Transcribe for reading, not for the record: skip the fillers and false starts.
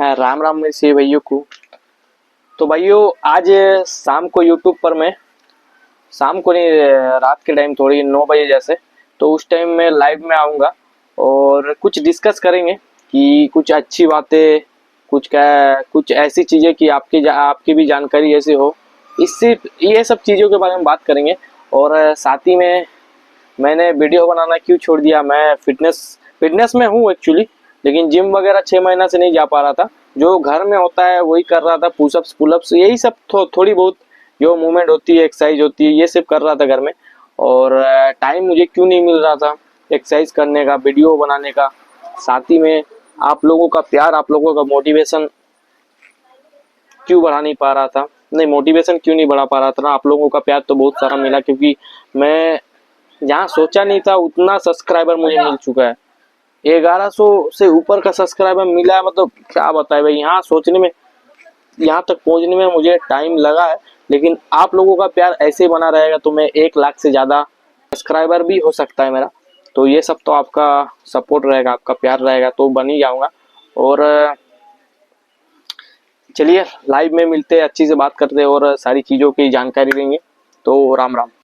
हाँ, राम राम मेरे से भाइयों को। तो भाइयों आज शाम को यूट्यूब पर मैं शाम को नहीं, रात के टाइम थोड़ी 9 बजे जैसे, तो उस टाइम मैं लाइव में आऊँगा और कुछ डिस्कस करेंगे कि कुछ अच्छी बातें, कुछ ऐसी चीज़ें कि आपकी भी जानकारी ऐसे हो, इससे ये सब चीज़ों के बारे में बात करेंगे। और साथ ही में मैंने वीडियो बनाना क्यों छोड़ दिया, मैं फिटनेस में हूँ एक्चुअली, लेकिन जिम वगैरह 6 महीना से नहीं जा पा रहा था। जो घर में होता है वही कर रहा था, पुशअप्स पुलअप्स यही सब, थोड़ी बहुत जो मूवमेंट होती है, एक्सरसाइज होती है, ये सब कर रहा था घर में। और टाइम मुझे क्यों नहीं मिल रहा था एक्सरसाइज करने का, वीडियो बनाने का। साथ ही में आप लोगों का प्यार, आप लोगों का मोटिवेशन क्यों बढ़ा नहीं पा रहा था, नहीं मोटिवेशन क्यों नहीं बढ़ा पा रहा था ना। आप लोगों का प्यार तो बहुत सारा मिला, क्योंकि मैं जहाँ सोचा नहीं था उतना सब्सक्राइबर मुझे मिल चुका है। 1100 से ऊपर का सब्सक्राइबर मिला है, मतलब क्या बताए भाई। यहाँ सोचने में, यहाँ तक पहुँचने में मुझे टाइम लगा है, लेकिन आप लोगों का प्यार ऐसे बना रहेगा तो मैं 1 लाख से ज़्यादा सब्सक्राइबर भी हो सकता है मेरा। तो ये सब तो आपका सपोर्ट रहेगा, आपका प्यार रहेगा तो बन ही जाऊँगा। और चलिए लाइव में मिलते हैं, अच्छी से बात करते हैं और सारी चीज़ों की जानकारी देंगे। तो राम राम।